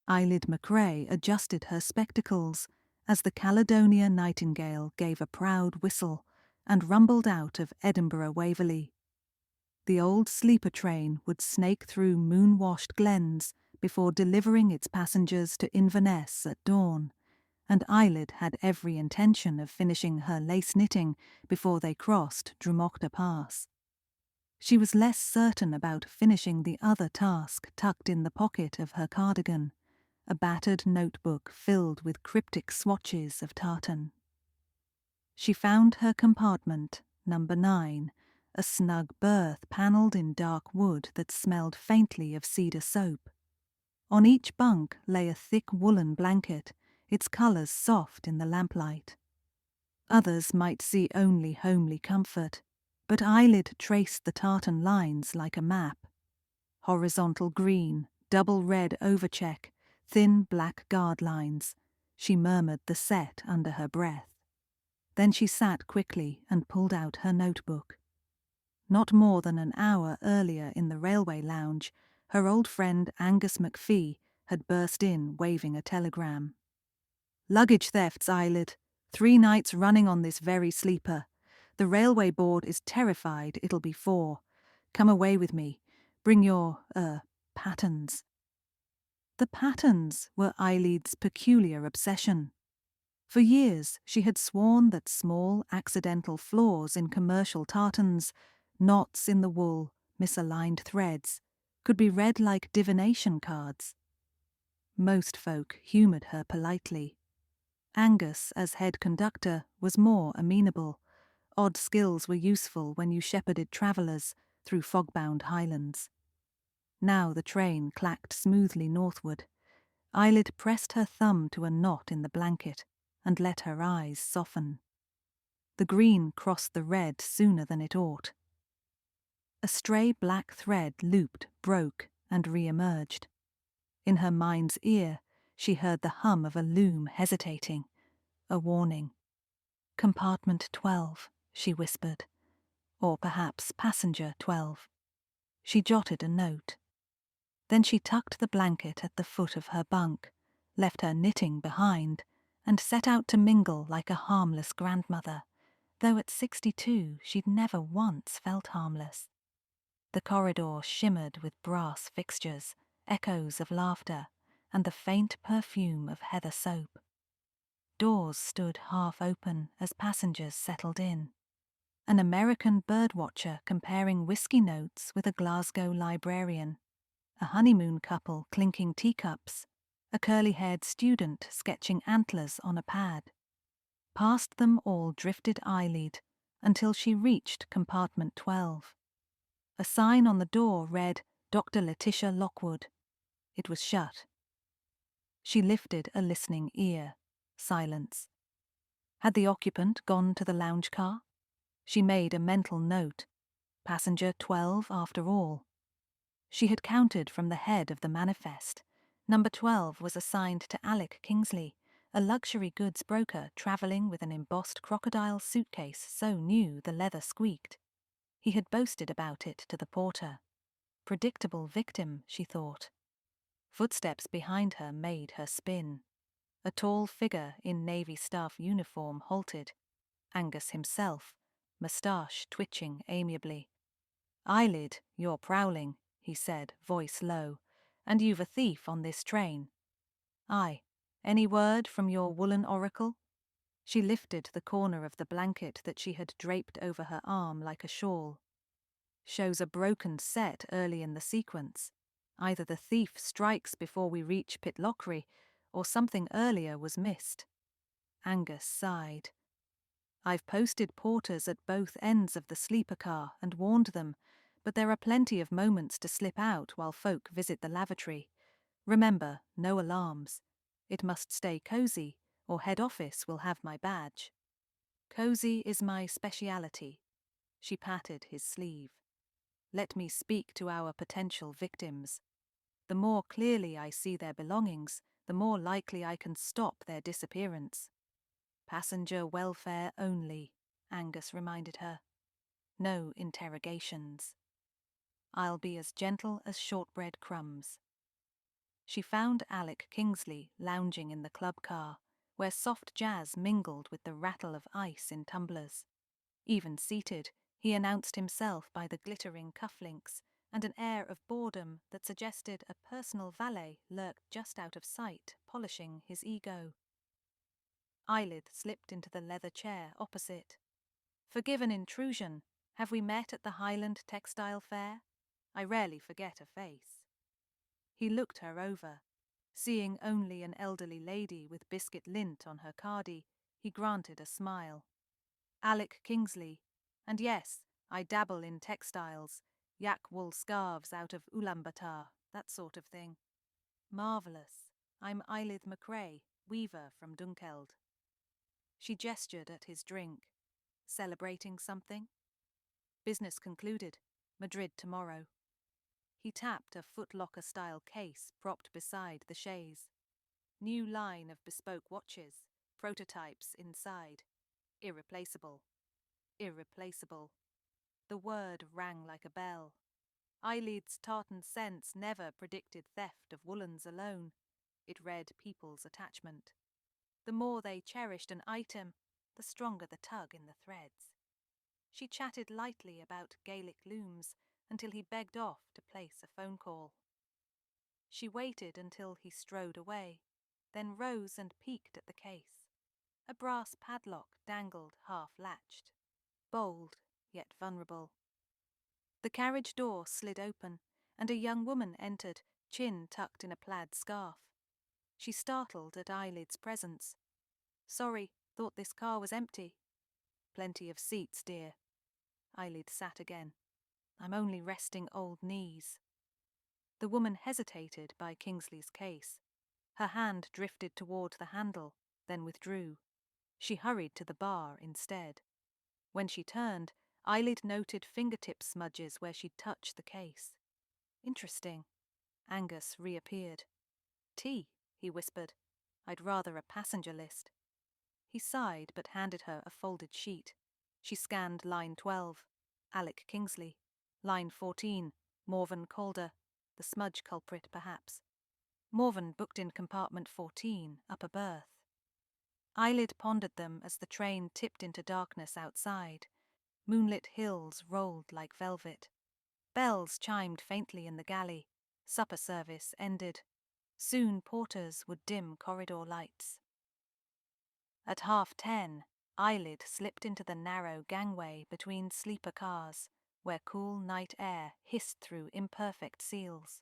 Isla McGregor adjusted her spectacles as the Caledonia nightingale gave a proud whistle and rumbled out of Edinburgh Waverley. The old sleeper train would snake through moon-washed glens before delivering its passengers to Inverness at dawn, and Isla had every intention of finishing her lace knitting before they crossed Drumocta Pass. She was less certain about finishing the other task tucked in the pocket of her cardigan, a battered notebook filled with cryptic swatches of tartan. She found her compartment, number 9, a snug berth panelled in dark wood that smelled faintly of cedar soap. On each bunk lay a thick woolen blanket, its colours soft in the lamplight. Others might see only homely comfort, but Eyelid traced the tartan lines like a map. Horizontal green, double red overcheck, thin black guard lines. She murmured the set under her breath. Then she sat quickly and pulled out her notebook. Not more than an hour earlier in the railway lounge, her old friend Angus McPhee had burst in waving a telegram. "Luggage thefts, Eyelid. 3 nights running on this very sleeper. The railway board is terrified it'll be 4. Come away with me. Bring your, patterns." The patterns were Eilid's peculiar obsession. For years she had sworn that small accidental flaws in commercial tartans, knots in the wool, misaligned threads, could be read like divination cards. Most folk humoured her politely. Angus, as head conductor, was more amenable. Odd skills were useful when you shepherded travellers through fog-bound highlands. Now the train clacked smoothly northward. Eyelid pressed her thumb to a knot in the blanket and let her eyes soften. The green crossed the red sooner than it ought. A stray black thread looped, broke, and re-emerged. In her mind's ear, she heard the hum of a loom hesitating, a warning. "Compartment 12, she whispered. Or perhaps passenger 12. She jotted a note. Then she tucked the blanket at the foot of her bunk, left her knitting behind, and set out to mingle like a harmless grandmother, though at 62 she'd never once felt harmless. The corridor shimmered with brass fixtures, echoes of laughter, and the faint perfume of heather soap. Doors stood half open as passengers settled in. An American birdwatcher comparing whiskey notes with a Glasgow librarian, a honeymoon couple clinking teacups, a curly-haired student sketching antlers on a pad. Past them all drifted Eyelid until she reached compartment 12. A sign on the door read, "Dr. Letitia Lockwood." It was shut. She lifted a listening ear. Silence. Had the occupant gone to the lounge car? She made a mental note. Passenger 12 after all. She had counted from the head of the manifest. Number 12 was assigned to Alec Kingsley, a luxury goods broker travelling with an embossed crocodile suitcase so new the leather squeaked. He had boasted about it to the porter. Predictable victim, she thought. Footsteps behind her made her spin. A tall figure in navy staff uniform halted. Angus himself, moustache twitching amiably. "Eyelid, you're prowling," he said, voice low. "And you've a thief on this train." "Aye. Any word from your woolen oracle?" She lifted the corner of the blanket that she had draped over her arm like a shawl. "Shows a broken set early in the sequence. Either the thief strikes before we reach Pitlochry, or something earlier was missed." Angus sighed. "I've posted porters at both ends of the sleeper car and warned them, but there are plenty of moments to slip out while folk visit the lavatory. Remember, no alarms. It must stay cosy, or head office will have my badge." "Cosy is my speciality." She patted his sleeve. "Let me speak to our potential victims. The more clearly I see their belongings, the more likely I can stop their disappearance." "Passenger welfare only," Angus reminded her. "No interrogations." "I'll be as gentle as shortbread crumbs." She found Alec Kingsley lounging in the club car, where soft jazz mingled with the rattle of ice in tumblers. Even seated, he announced himself by the glittering cufflinks and an air of boredom that suggested a personal valet lurked just out of sight, polishing his ego. Eyelid slipped into the leather chair opposite. "Forgive an intrusion. Have we met at the Highland Textile Fair? I rarely forget a face." He looked her over. Seeing only an elderly lady with biscuit lint on her cardie, he granted a smile. "Alec Kingsley. And yes, I dabble in textiles, yak wool scarves out of Ulaanbaatar, that sort of thing." "Marvellous. I'm Isla McGregor, weaver from Dunkeld." She gestured at his drink. "Celebrating something?" "Business concluded. Madrid tomorrow." He tapped a footlocker-style case propped beside the chaise. "New line of bespoke watches, prototypes inside. Irreplaceable. Irreplaceable." The word rang like a bell. Eyelid's tartan sense never predicted theft of woolens alone. It read people's attachment. The more they cherished an item, the stronger the tug in the threads. She chatted lightly about Gaelic looms until he begged off to place a phone call. She waited until he strode away, then rose and peeked at the case. A brass padlock dangled half-latched, bold yet vulnerable. The carriage door slid open, and a young woman entered, chin tucked in a plaid scarf. She startled at Eyelid's presence. "Sorry, thought this car was empty." "Plenty of seats, dear." Eyelid sat again. "I'm only resting old knees." The woman hesitated by Kingsley's case. Her hand drifted toward the handle, then withdrew. She hurried to the bar instead. When she turned, Eyelid noted fingertip smudges where she'd touched the case. "Interesting." Angus reappeared. "Tea," he whispered. "I'd rather a passenger list." He sighed but handed her a folded sheet. She scanned line 12. Alec Kingsley. Line 14. Morven Calder. The smudge culprit, perhaps. Morven booked in compartment 14, upper berth. Eyelid pondered them as the train tipped into darkness outside. Moonlit hills rolled like velvet. Bells chimed faintly in the galley. Supper service ended. Soon porters would dim corridor lights. At 10:30, Eyelid slipped into the narrow gangway between sleeper cars, where cool night air hissed through imperfect seals.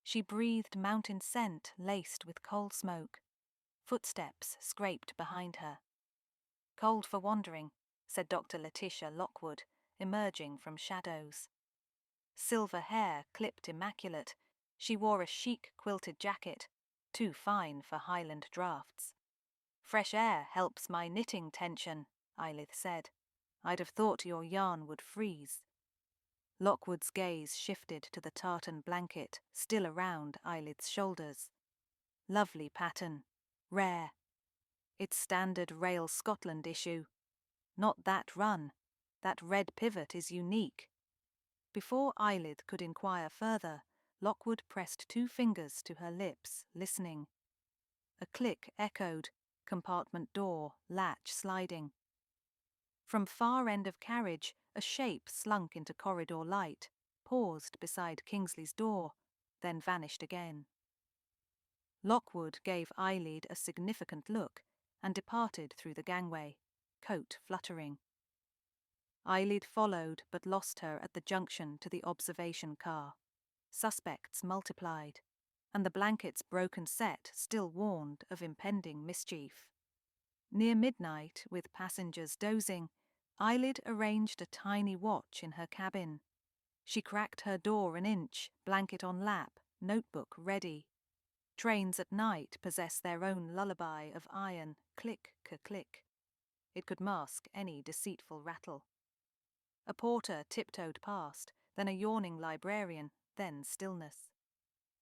She breathed mountain scent laced with coal smoke. Footsteps scraped behind her. "Cold for wandering," said Dr. Letitia Lockwood, emerging from shadows. Silver hair clipped immaculate, she wore a chic quilted jacket, too fine for Highland drafts. "Fresh air helps my knitting tension," Eyelid said. "I'd have thought your yarn would freeze." Lockwood's gaze shifted to the tartan blanket still around Eyelid's shoulders. "Lovely pattern. Rare. It's standard Rail Scotland issue. Not that run. That red pivot is unique." Before Eyelid could inquire further, Lockwood pressed 2 fingers to her lips, listening. A click echoed, compartment door, latch sliding. From far end of carriage, a shape slunk into corridor light, paused beside Kingsley's door, then vanished again. Lockwood gave Eyelid a significant look and departed through the gangway, coat fluttering. Eyelid followed but lost her at the junction to the observation car. Suspects multiplied, and the blanket's broken set still warned of impending mischief. Near midnight, with passengers dozing, Eyelid arranged a tiny watch in her cabin. She cracked her door an inch, blanket on lap, notebook ready. Trains at night possess their own lullaby of iron, click-ka-click. It could mask any deceitful rattle. A porter tiptoed past, then a yawning librarian, then stillness.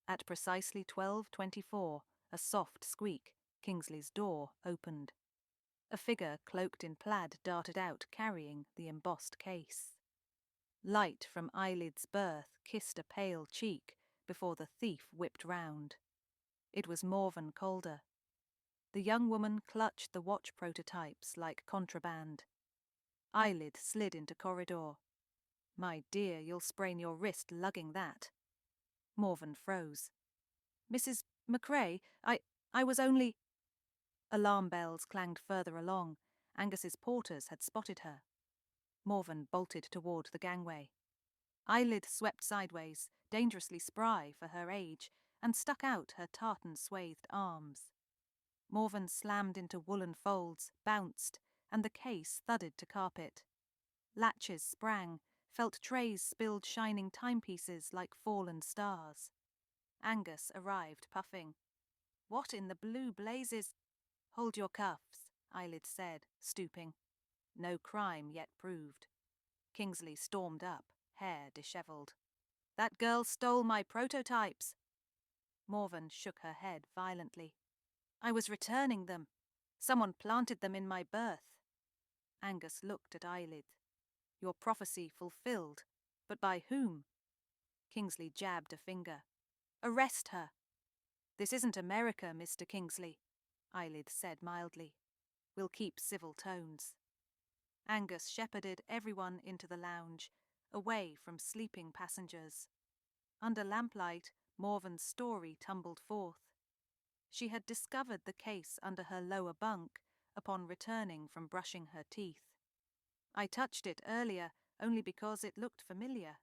At precisely 12:24, a soft squeak, Kingsley's door opened. A figure cloaked in plaid darted out, carrying the embossed case. Light from Eyelid's berth kissed a pale cheek, before the thief whipped round. It was Morven Calder. The young woman clutched the watch prototypes like contraband. Eyelid slid into corridor. "My dear, you'll sprain your wrist lugging that." Morven froze. "Mrs. McRae, I was only—" Alarm bells clanged further along. Angus's porters had spotted her. Morven bolted toward the gangway. Eyelid swept sideways, dangerously spry for her age, and stuck out her tartan-swathed arms. Morven slammed into woolen folds, bounced, and the case thudded to carpet. Latches sprang, felt trays spilled shining timepieces like fallen stars. Angus arrived, puffing. "What in the blue blazes—" "Hold your cuffs," Eyelid said, stooping. No crime yet proved. Kingsley stormed up, hair dishevelled. "That girl stole my prototypes." Morven shook her head violently. "I was returning them. Someone planted them in my berth." Angus looked at Eyelid. "Your prophecy fulfilled. But by whom?" Kingsley jabbed a finger. "Arrest her." "This isn't America, Mr. Kingsley," Eyelid said mildly. "We'll keep civil tones." Angus shepherded everyone into the lounge, away from sleeping passengers. Under lamplight, Morven's story tumbled forth. She had discovered the case under her lower bunk upon returning from brushing her teeth. "I touched it earlier only because it looked familiar.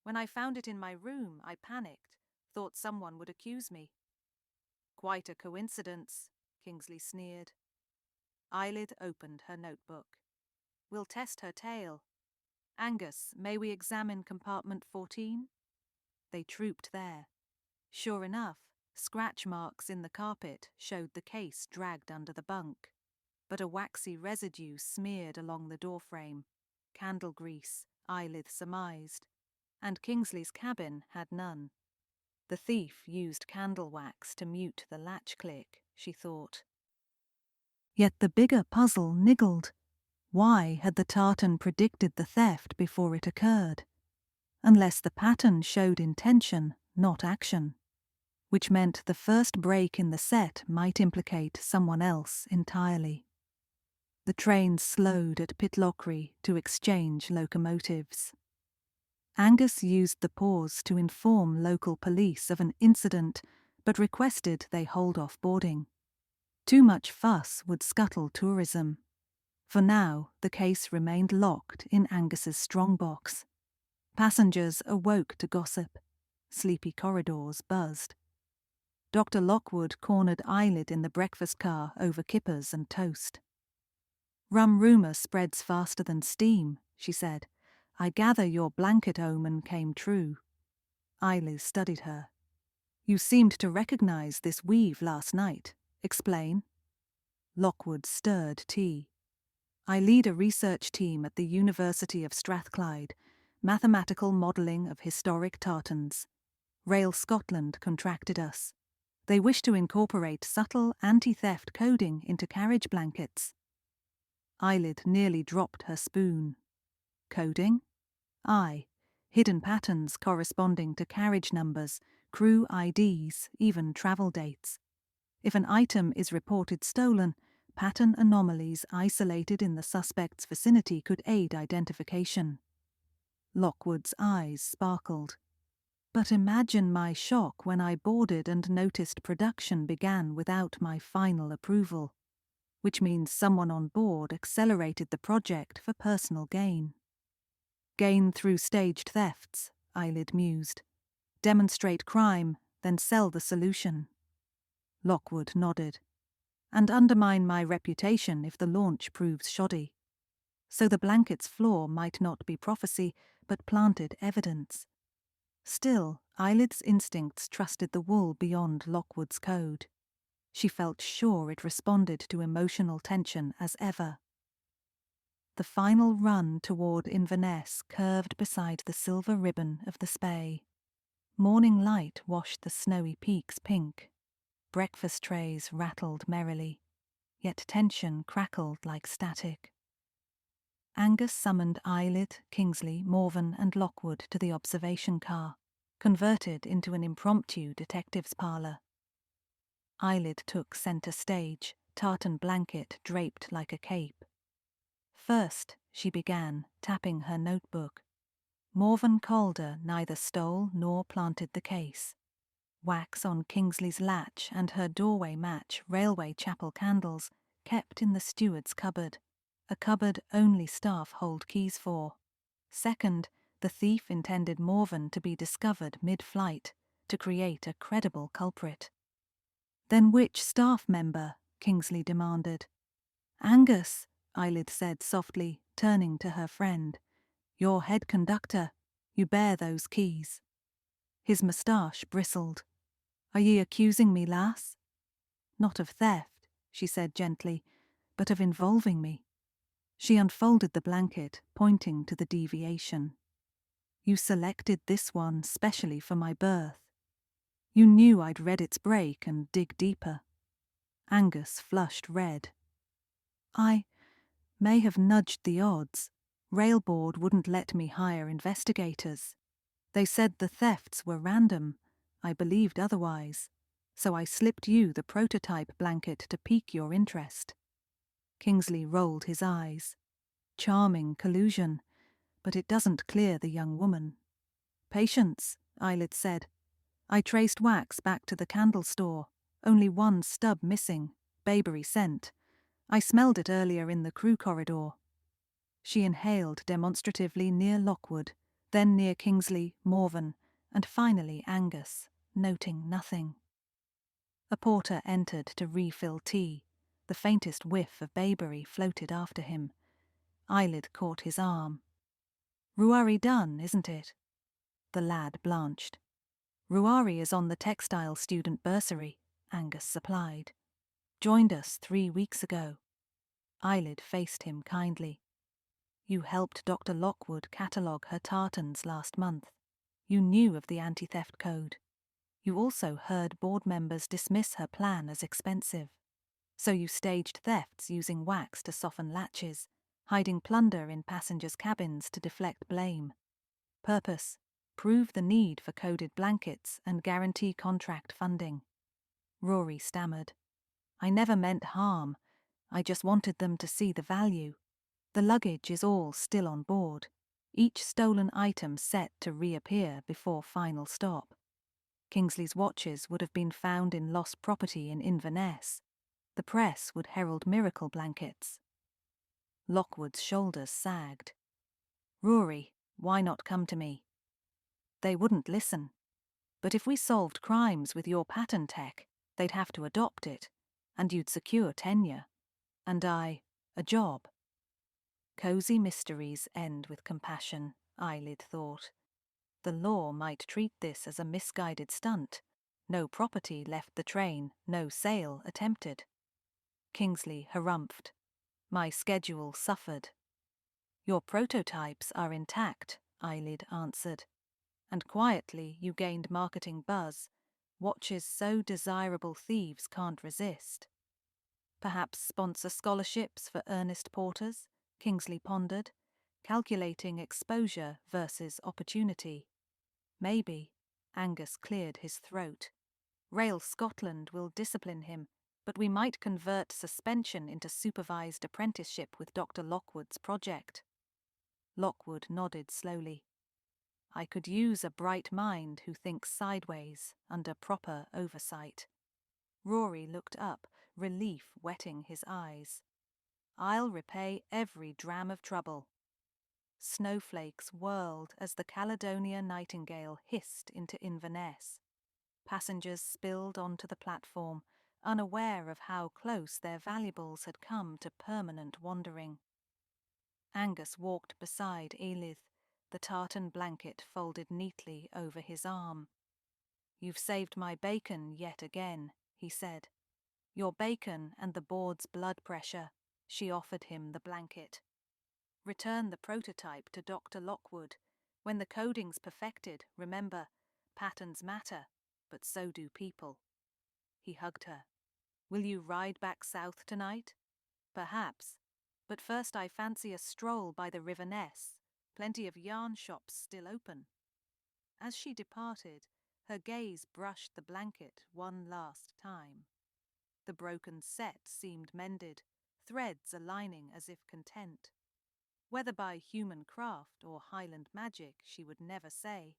When I found it in my room, I panicked, thought someone would accuse me." "Quite a coincidence," Kingsley sneered. Eyelid opened her notebook. "We'll test her tale. Angus, may we examine compartment 14? They trooped there. Sure enough, scratch marks in the carpet showed the case dragged under the bunk, but a waxy residue smeared along the doorframe. Candle grease, Eyelid surmised, and Kingsley's cabin had none. The thief used candle wax to mute the latch click, she thought. Yet the bigger puzzle niggled. Why had the Tartan predicted the theft before it occurred? Unless the pattern showed intention, not action. Which meant the first break in the set might implicate someone else entirely. The train slowed at Pitlochry to exchange locomotives. Angus used the pause to inform local police of an incident, but requested they hold off boarding. Too much fuss would scuttle tourism. For now, the case remained locked in Angus's strongbox. Passengers awoke to gossip. Sleepy corridors buzzed. Dr. Lockwood cornered Eyelid in the breakfast car over kippers and toast. "Rum rumour spreads faster than steam," she said. "I gather your blanket omen came true." Eyelid studied her. "You seemed to recognise this weave last night. Explain." Lockwood stirred tea. "I lead a research team at the University of Strathclyde, mathematical modelling of historic tartans. Rail Scotland contracted us. They wish to incorporate subtle anti-theft coding into carriage blankets." Eyelid nearly dropped her spoon. "Coding?" "Aye. Hidden patterns corresponding to carriage numbers, crew IDs, even travel dates. If an item is reported stolen, pattern anomalies isolated in the suspect's vicinity could aid identification." Lockwood's eyes sparkled. "But imagine my shock when I boarded and noticed production began without my final approval. Which means someone on board accelerated the project for personal gain." "Gain through staged thefts," Eyelid mused. "Demonstrate crime, then sell the solution." Lockwood nodded. "And undermine my reputation if the launch proves shoddy. So the blanket's flaw might not be prophecy, but planted evidence." Still, Eyelid's instincts trusted the wool beyond Lockwood's code. She felt sure it responded to emotional tension as ever. The final run toward Inverness curved beside the silver ribbon of the Spey. Morning light washed the snowy peaks pink. Breakfast trays rattled merrily, yet tension crackled like static. Angus summoned Eyelid, Kingsley, Morven and Lockwood to the observation car. converted into an impromptu detective's parlour. Eyelid took centre stage, tartan blanket draped like a cape. First, she began, tapping her notebook. Morven Calder neither stole nor planted the case. Wax on Kingsley's latch and her doorway match railway chapel candles kept in the steward's cupboard, a cupboard only staff hold keys for. Second, the thief intended Morven to be discovered mid-flight to create a credible culprit. Then which staff member? Kingsley demanded. Angus, Eyelid said softly, turning to her friend. Your head conductor. You bear those keys. His moustache bristled. Are ye accusing me, lass? Not of theft, she said gently, but of involving me. She unfolded the blanket, pointing to the deviation. You selected this one specially for my berth. You knew I'd read its break and dig deeper. Angus flushed red. I may have nudged the odds. Railboard wouldn't let me hire investigators. They said the thefts were random. I believed otherwise. So I slipped you the prototype blanket to pique your interest. Kingsley rolled his eyes. Charming collusion, but it doesn't clear the young woman. Patience, Eyelid said. I traced Wax back to the candle store. Only one stub missing, Bayberry scent. I smelled it earlier in the crew corridor. She inhaled demonstratively near Lockwood, then near Kingsley, Morven, and finally Angus, noting nothing. A porter entered to refill tea. The faintest whiff of Bayberry floated after him. Eyelid caught his arm. Ruari done, isn't it? The lad blanched. Ruari is on the textile student bursary, Angus supplied. Joined us 3 weeks ago. Eyelid faced him kindly. You helped Dr. Lockwood catalogue her tartans last month. You knew of the anti-theft code. You also heard board members dismiss her plan as expensive. So you staged thefts using wax to soften latches, hiding plunder in passengers' cabins to deflect blame. Purpose: prove the need for coded blankets and guarantee contract funding. Rory stammered. I never meant harm. I just wanted them to see the value. The luggage is all still on board, each stolen item set to reappear before final stop. Kingsley's watches would have been found in lost property in Inverness. The press would herald miracle blankets. Lockwood's shoulders sagged. Rory, why not come to me? They wouldn't listen. But if we solved crimes with your pattern tech, they'd have to adopt it, and you'd secure tenure. And a job. Cozy mysteries end with compassion, Eyelid thought. The law might treat this as a misguided stunt. No property left the train, no sale attempted. Kingsley harumphed. My schedule suffered. Your prototypes are intact, Eyelid answered. And quietly you gained marketing buzz, watches so desirable thieves can't resist. Perhaps sponsor scholarships for earnest porters, Kingsley pondered, calculating exposure versus opportunity. Maybe. Angus cleared his throat. Rail Scotland will discipline him, but we might convert suspension into supervised apprenticeship with Dr. Lockwood's project. Lockwood nodded slowly. I could use a bright mind who thinks sideways, under proper oversight. Rory looked up, relief wetting his eyes. I'll repay every dram of trouble. Snowflakes whirled as the Caledonia Nightingale hissed into Inverness. Passengers spilled onto the platform, unaware of how close their valuables had come to permanent wandering. Angus walked beside Elith, the tartan blanket folded neatly over his arm. You've saved my bacon yet again, he said. Your bacon and the board's blood pressure. She offered him the blanket. Return the prototype to Dr. Lockwood. When the coding's perfected, remember, patterns matter, but so do people. He hugged her. Will you ride back south tonight? Perhaps. But first I fancy a stroll by the River Ness. Plenty of yarn shops still open. as she departed, her gaze brushed the blanket one last time. The broken set seemed mended, threads aligning as if content. Whether by human craft or Highland magic she would never say,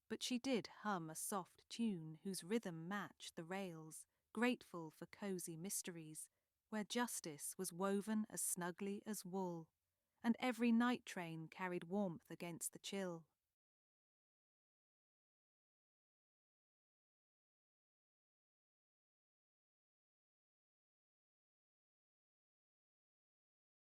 but she did hum a soft tune whose rhythm matched the rails, grateful for cosy mysteries, where justice was woven as snugly as wool, and every night train carried warmth against the chill.